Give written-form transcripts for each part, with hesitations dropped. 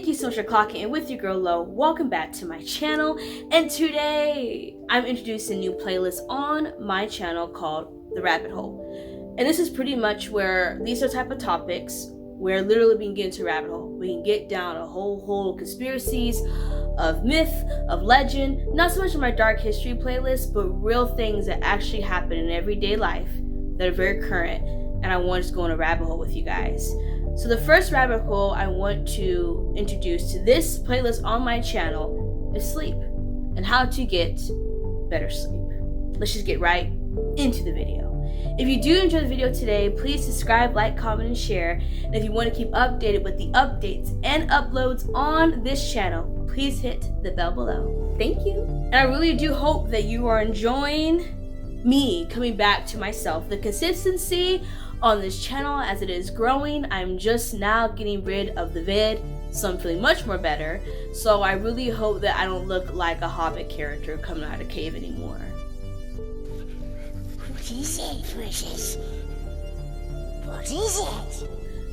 Thank you so much for clocking in with your girl Lo. Welcome back to my channel, and today I'm introducing a new playlist on my channel called The Rabbit Hole. And this is pretty much where these are type of topics where literally we can get into a rabbit hole. We can get down a whole hole of conspiracies, of myth, of legend, not so much in my dark history playlist, but real things that actually happen in everyday life that are very current, and I want to go in a rabbit hole with you guys. So the first rabbit hole I want to introduce to this playlist on my channel is sleep and how to get better sleep. Let's just get right into the video. If you do enjoy the video today, please subscribe, like, comment, and share. And if you want to keep updated with the updates and uploads on this channel, please hit the bell below. Thank you. And I really do hope that you are enjoying me coming back to myself. The consistency on this channel as it is growing. I'm just now getting rid of the vid, so I'm feeling much more better. So I really hope that I don't look like a Hobbit character coming out of a cave anymore. What is it, Precious? What is it?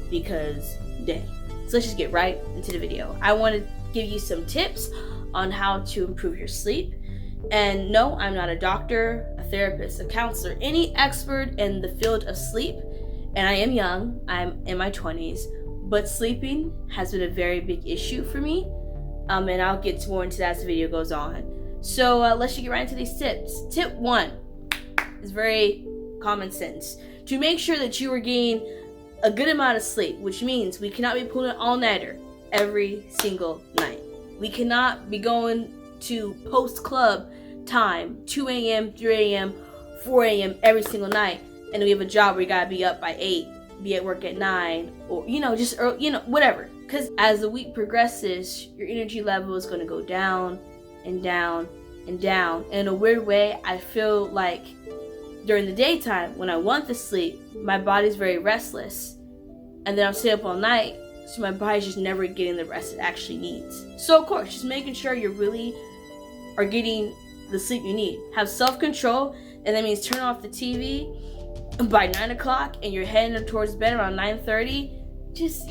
Because dang. So let's just get right into the video. I want to give you some tips on how to improve your sleep. And no, I'm not a doctor, a therapist, a counselor, any expert in the field of sleep. And I am young, I'm in my 20s, but sleeping has been a very big issue for me. And I'll get more into that as the video goes on. So let's just get right into these tips. Tip 1 is very common sense. To make sure that you are getting a good amount of sleep, which means we cannot be pulling an all-nighter every single night. We cannot be going to post-club time, 2 a.m., 3 a.m., 4 a.m. every single night, and we have a job where you gotta be up by 8, be at work at 9, or just early, whatever. Because as the week progresses, your energy level is gonna go down and down and down. And in a weird way, I feel like during the daytime, when I want to sleep, my body's very restless, and then I'll stay up all night, so my body's just never getting the rest it actually needs. So of course, just making sure you really are getting the sleep you need. Have self-control, and that means turn off the TV by 9 o'clock and you're heading towards bed around 9:30. Just,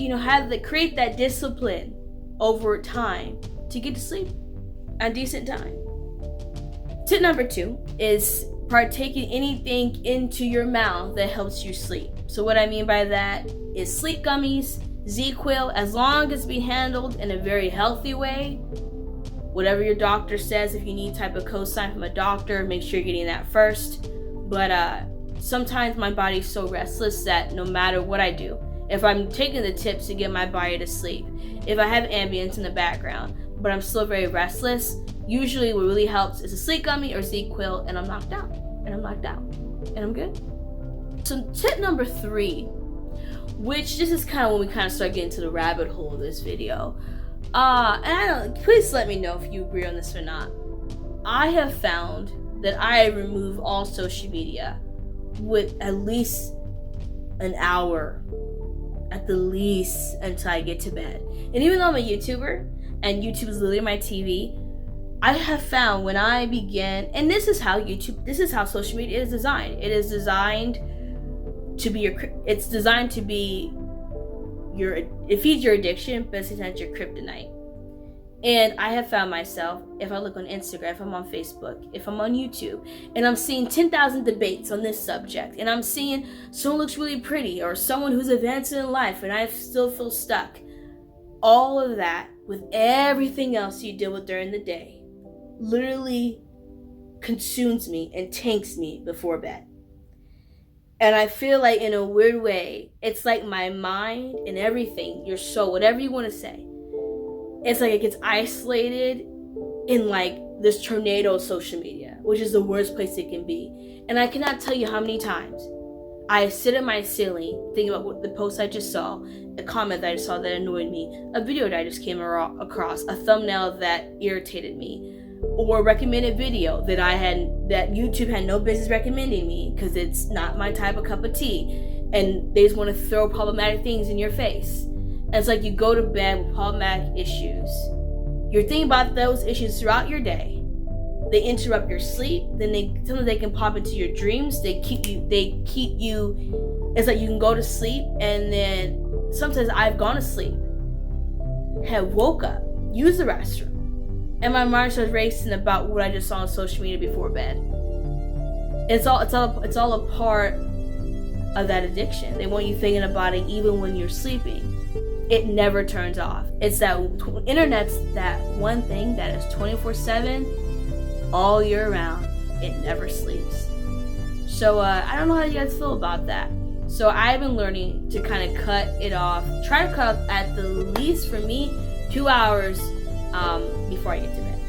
create that discipline over time to get to sleep at a decent time. Tip number 2 is partaking anything into your mouth that helps you sleep. So what I mean by that is sleep gummies, ZQuil, as long as it's being handled in a very healthy way. Whatever your doctor says, if you need type of cosign from a doctor, make sure you're getting that first. But sometimes my body's so restless that no matter what I do, if I'm taking the tips to get my body to sleep, if I have ambience in the background, but I'm still very restless, usually what really helps is a sleep gummy or ZQuil, and I'm knocked out, and I'm good. So tip number 3, which this is kind of when we kind of start getting to the rabbit hole of this video. And please let me know if you agree on this or not. I have found that I remove all social media with at least an hour at the least until I get to bed. And even though I'm a YouTuber and YouTube is literally my TV, I have found when I begin, and this is how social media is designed. It is designed to be it feeds your addiction, but it's your kryptonite. And I have found myself, if I look on Instagram, if I'm on Facebook, if I'm on YouTube, and I'm seeing 10,000 debates on this subject, and I'm seeing someone looks really pretty, or someone who's advancing in life, and I still feel stuck. All of that, with everything else you deal with during the day, literally consumes me and tanks me before bed. And I feel like in a weird way, it's like my mind and everything, your soul, whatever you want to say, it's like it gets isolated in like this tornado of social media, which is the worst place it can be. And I cannot tell you how many times I sit at my ceiling thinking about what the post I just saw, a comment that I saw that annoyed me, a video that I just came across, a thumbnail that irritated me, or a recommended video that YouTube had no business recommending me because it's not my type of cup of tea, and they just want to throw problematic things in your face. And it's like you go to bed with problematic issues. You're thinking about those issues throughout your day. They interrupt your sleep. Then sometimes they can pop into your dreams. They keep you. It's like you can go to sleep, and then sometimes I've gone to sleep had woke up, used the restroom, and my mind starts racing about what I just saw on social media before bed. It's all a part of that addiction. They want you thinking about it even when you're sleeping. It never turns off. It's that internet's that one thing that is 24/7 all year round. It never sleeps. So I don't know how you guys feel about that. So I've been learning to kind of cut it off. Try to cut off at the least, for me, 2 hours before I get to bed.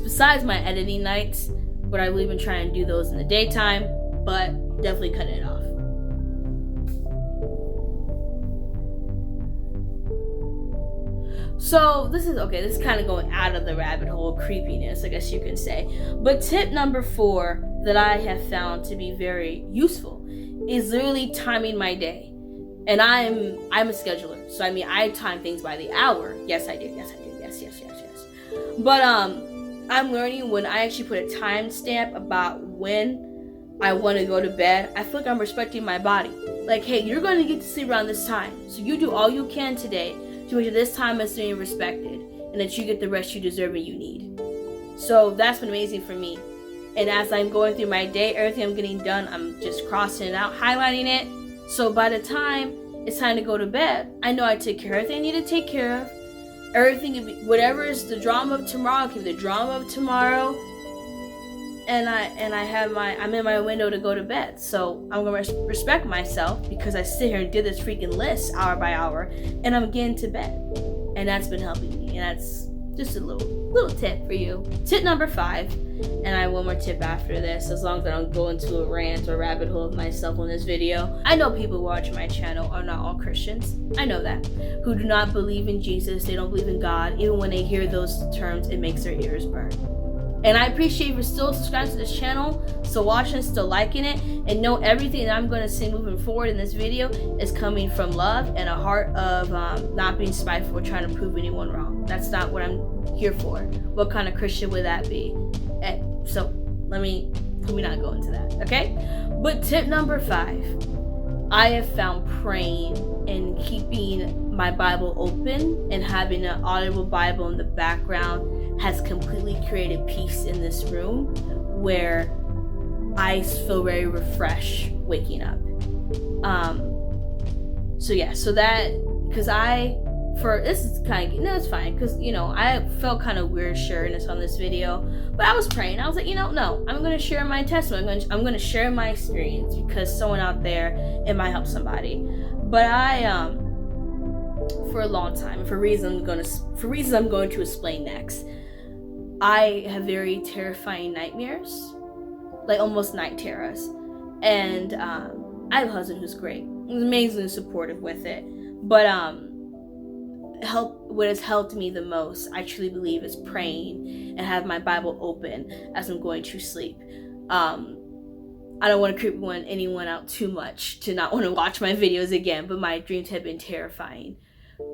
Besides my editing nights, but I've really been trying to do those in the daytime, but definitely cutting it off. So this is kind of going out of the rabbit hole of creepiness, I guess you can say. But tip number 4 that I have found to be very useful is literally timing my day. And I'm a scheduler, so I time things by the hour. Yes, I do. Yes. But I'm learning when I actually put a timestamp about when I want to go to bed, I feel like I'm respecting my body. Like, hey, you're going to get to sleep around this time, so you do all you can today to make sure this time is being respected and that you get the rest you deserve and you need. So that's been amazing for me. And as I'm going through my day, everything I'm getting done, I'm just crossing it out, highlighting it. So by the time it's time to go to bed, I know I took care of everything I need to take care of. Everything, whatever is the drama of tomorrow, I'll keep the drama of tomorrow. And I'm in my window to go to bed. So I'm gonna respect myself because I sit here and did this freaking list hour by hour, and I'm getting to bed. And that's been helping me. And that's just a little tip for you. Tip number 5, and I have one more tip after this, as long as I don't go into a rant or rabbit hole of myself on this video. I know people watching my channel are not all Christians. I know that. Who do not believe in Jesus, they don't believe in God. Even when they hear those terms, it makes their ears burn. And I appreciate you still subscribing to this channel, still watching, still liking it, and know everything that I'm going to say moving forward in this video is coming from love and a heart of not being spiteful or trying to prove anyone wrong. That's not what I'm here for. What kind of Christian would that be? So let me not go into that, okay? But tip number 5, I have found praying and keeping my Bible open and having an audible Bible in the background has completely created peace in this room where I feel very refreshed waking up. So that, because this is kind of, no, it's fine, because, I felt kind of weird sharing this on this video, but I was praying. I was like, no, I'm going to share my testimony. I'm going to share my experience because someone out there, it might help somebody. But for a long time, for reasons I'm going to explain next, I have very terrifying nightmares, like almost night terrors. And I have a husband who's great, he's amazingly supportive with it. But what has helped me the most, I truly believe, is praying and have my Bible open as I'm going to sleep. I don't want to creep anyone out too much to not want to watch my videos again, but my dreams have been terrifying.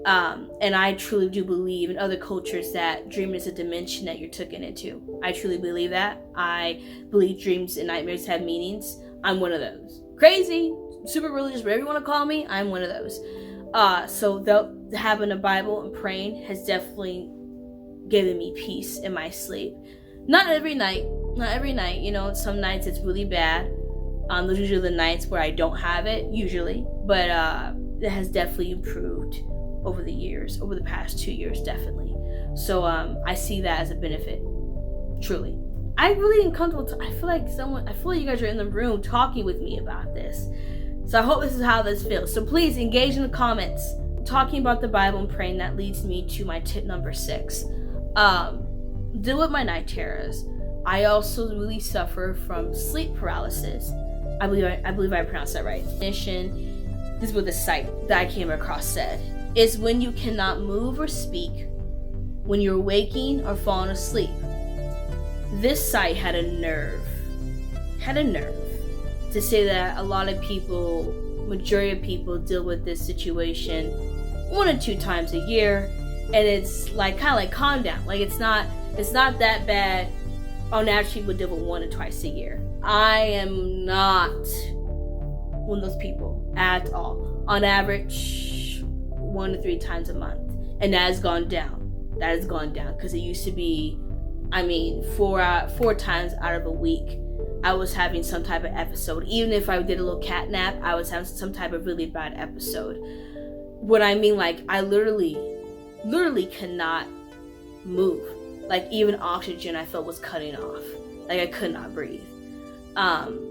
And I truly do believe in other cultures that dreaming is a dimension that you're taken into. I truly believe that. I believe dreams and nightmares have meanings. I'm one of those. Crazy, super religious, whatever you want to call me, I'm one of those. So having a Bible and praying has definitely given me peace in my sleep. Not every night. Some nights it's really bad. Those are usually the nights where I don't have it, usually. But it has definitely improved over the past 2 years, definitely. So I see that as a benefit, truly. I really am comfortable. I feel like you guys are in the room talking with me about this. So I hope this is how this feels. So please engage in the comments, talking about the Bible and praying. That leads me to my tip number 6. Deal with my night terrors. I also really suffer from sleep paralysis. I believe I pronounced that right. This is what the site that I came across said. It's when you cannot move or speak, when you're waking or falling asleep. This site had a nerve to say that a lot of people, majority of people, deal with this situation 1 or 2 times a year, and it's like kind of like calm down. Like it's not that bad. On average, people deal with 1 or twice a year. I am not one of those people at all. On average, 1 to 3 times a month, and that has gone down. Because it used to be, 4 times out of a week I was having some type of episode. Even if I did a little cat nap, I was having some type of really bad episode. What I mean, like, I literally cannot move. Like, even oxygen I felt was cutting off. Like, I could not breathe. And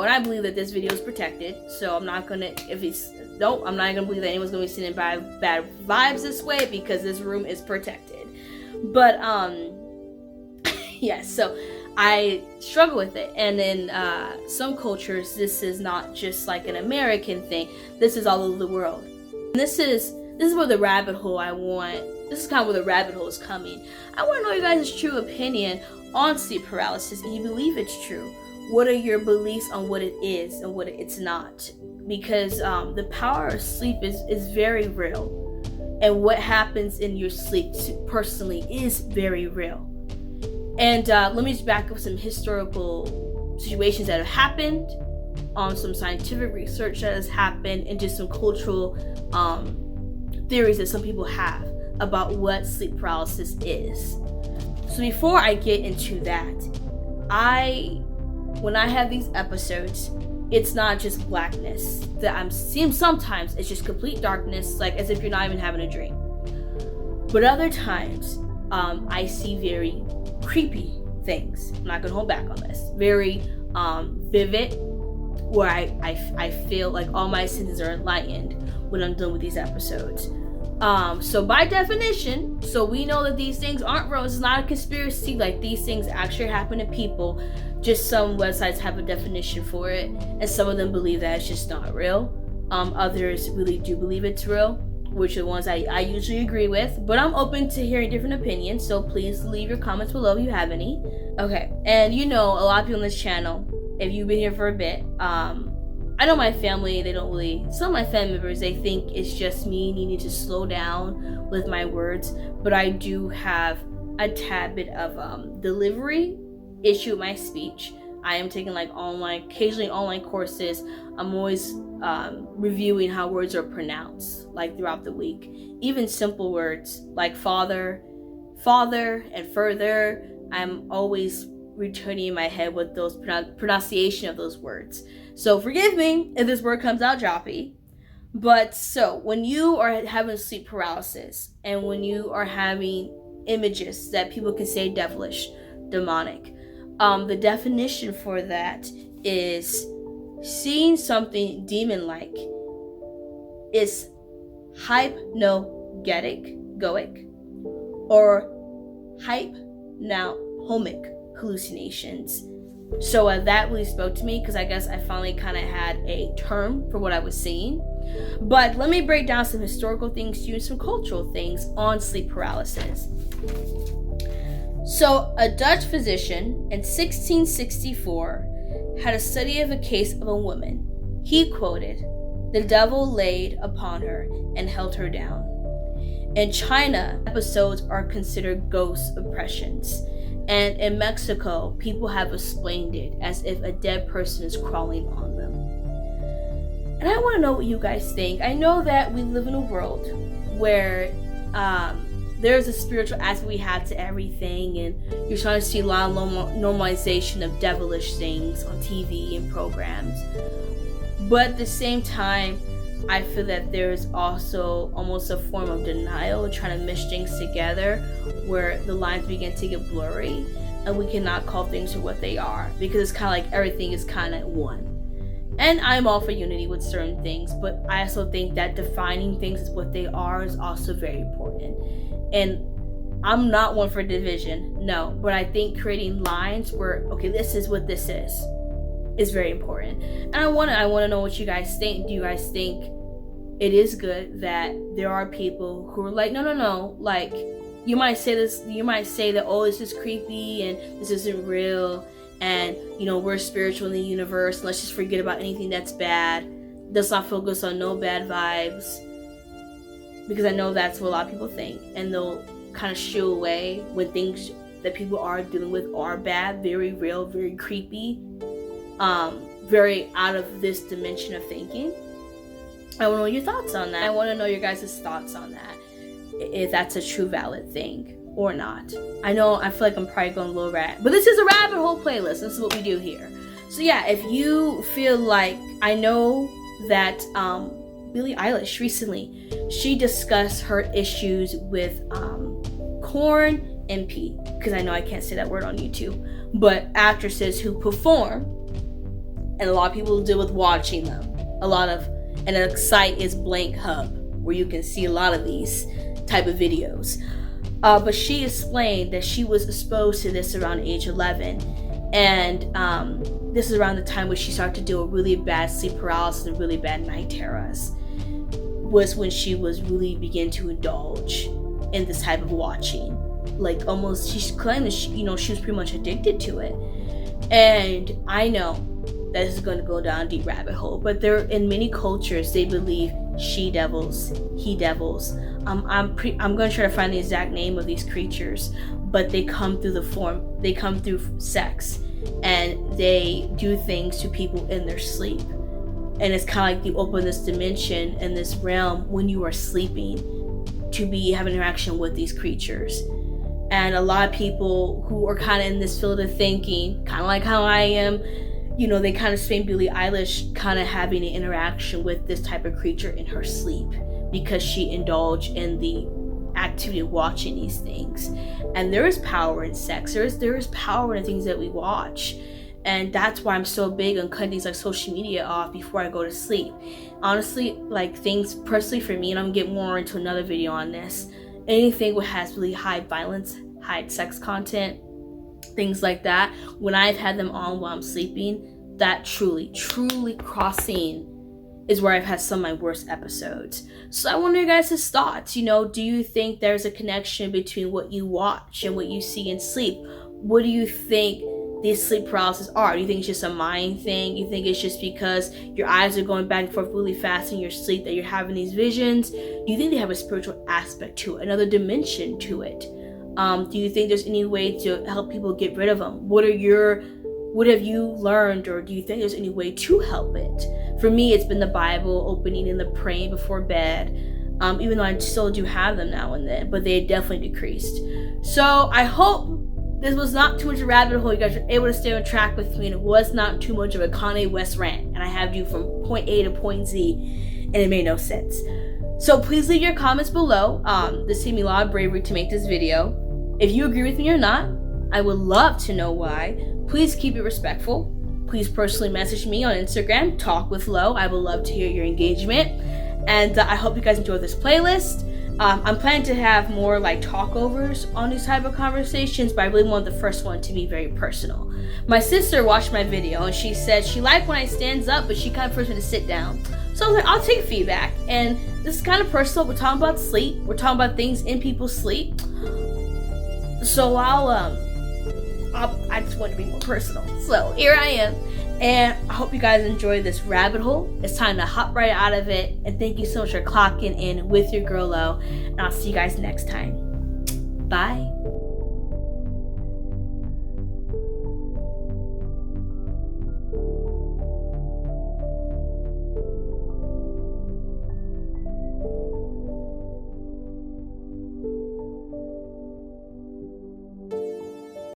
I believe that this video is protected. So I'm not gonna, I'm not gonna believe that anyone's gonna be sending bad vibes this way, because this room is protected. But so I struggle with it. And in some cultures, this is not just like an American thing. This is all over the world. And this is where the rabbit hole this is kind of where the rabbit hole is coming. I want to know your guys' true opinion on sleep paralysis, and you believe it's true. What are your beliefs on what it is and what it's not? Because the power of sleep is very real. And what happens in your sleep personally is very real. And let me just back up some historical situations that have happened, some scientific research that has happened, and just some cultural theories that some people have about what sleep paralysis is. So before I get into that, when I have these episodes, it's not just blackness that I'm seeing. Sometimes it's just complete darkness, like as if you're not even having a dream. But other times, I see very creepy things. I'm not gonna hold back on this. Very vivid, where I feel like all my senses are enlightened when I'm done with these episodes. So by definition, so we know that these things aren't real. It's not a conspiracy. Like, these things actually happen to people. Just some websites have a definition for it, and some of them believe that it's just not real. Others really do believe it's real, which are the ones I usually agree with. But I'm open to hearing different opinions, so please leave your comments below if you have any. Okay, and a lot of people on this channel, if you've been here for a bit, I know my family, some of my family members, they think it's just me needing to slow down with my words, but I do have a tad bit of delivery issue with my speech. I am taking occasionally online courses. I'm always reviewing how words are pronounced, like throughout the week. Even simple words like father, and further, I'm always returning in my head with those pronunciation of those words. So forgive me if this word comes out choppy. But so when you are having sleep paralysis, and when you are having images that people can say devilish, demonic, the definition for that is seeing something demon-like. Is hypnagogic, or hypnagogic hallucinations. So that really spoke to me, because I guess I finally kind of had a term for what I was seeing. But let me break down some historical things to you and some cultural things on sleep paralysis. So a Dutch physician in 1664 had a study of a case of a woman. He quoted, "The devil laid upon her and held her down." In China, episodes are considered ghost oppressions. And in Mexico, people have explained it as if a dead person is crawling on them. And I want to know what you guys think. I know that we live in a world where there's a spiritual aspect we have to everything, and you're starting to see a lot of normalization of devilish things on TV and programs. But at the same time, I feel that there's also almost a form of denial, trying to mesh things together, where the lines begin to get blurry and we cannot call things for what they are, because it's kind of like everything is kind of one. And I'm all for unity with certain things, but I also think that defining things as what they are is also very important. And I'm not one for division, no, but I think creating lines where, okay, this is what this is very important. And I want to know what you guys think. Do you guys think it is good that there are people who are like, no, like, you might say that, oh, this is creepy and this isn't real, and we're spiritual in the universe, let's just forget about anything that's bad, let's not focus on no bad vibes, because I know that's what a lot of people think, and they'll kind of shoo away when things that people are dealing with are bad, very real, very creepy, very out of this dimension of thinking. I want to know your thoughts on that. I want to know your guys' thoughts on that, if that's a true valid thing or not. I feel like I'm probably going a little but this is a rabbit hole playlist. This is what we do here. So yeah, if you feel like, I know that Billie Eilish recently, she discussed her issues with corn and pee, because I know I can't say that word on YouTube, but actresses who perform, and a lot of people deal with watching them. And a site is Blank Hub, where you can see a lot of these type of videos. But she explained that she was exposed to this around age 11, and this is around the time when she started to deal with really bad sleep paralysis and really bad night terrors, was when she was really begin to indulge in this type of watching. Like, almost, she claimed that she was pretty much addicted to it. And I know that this is going to go down a deep rabbit hole, but there, in many cultures, they believe she devils, he devils. I'm going to try to find the exact name of these creatures, but they come through sex, and they do things to people in their sleep. And it's kind of like you open this dimension and this realm when you are sleeping to have an interaction with these creatures. And a lot of people who are kind of in this field of thinking, kind of like how I am, they kind of explain Billie Eilish kind of having an interaction with this type of creature in her sleep, because she indulged in the activity of watching these things. And there is power in sex. There is power in the things that we watch. And that's why I'm so big on cutting things like social media off before I go to sleep. Honestly, like, things personally for me, and I'm gonna get more into another video on this, anything that has really high violence, high sex content, things like that, when I've had them on while I'm sleeping, that truly crossing is where I've had some of my worst episodes. So I wonder your guys' thoughts. Do you think there's a connection between what you watch and what you see in sleep? What do you think these sleep paralysis are? Do you think it's just a mind thing? You think it's just because your eyes are going back and forth really fast in your sleep that you're having these visions? Do you think they have a spiritual aspect to it, another dimension to it? Do you think there's any way to help people get rid of them? What have you learned, or do you think there's any way to help it? For me, it's been the Bible opening and the praying before bed, even though I still do have them now and then, but they definitely decreased. So I hope this was not too much of a rabbit hole. You guys were able to stay on track with me, and it was not too much of a Kanye West rant, and I have you from point A to point Z, and it made no sense. So please leave your comments below. This gave me a lot of bravery to make this video. If you agree with me or not, I would love to know why. Please keep it respectful. Please personally message me on Instagram, Talk with Lo. I would love to hear your engagement. And I hope you guys enjoy this playlist. I'm planning to have more like talkovers on these type of conversations, but I really want the first one to be very personal. My sister watched my video and she said she liked when I stands up, but she kind of forced me to sit down. So I was like, I'll take feedback. And this is kind of personal. We're talking about sleep. We're talking about things in people's sleep. So I just want to be more personal. So here I am. And I hope you guys enjoy this rabbit hole. It's time to hop right out of it. And thank you so much for clocking in with your girl Lo. And I'll see you guys next time. Bye.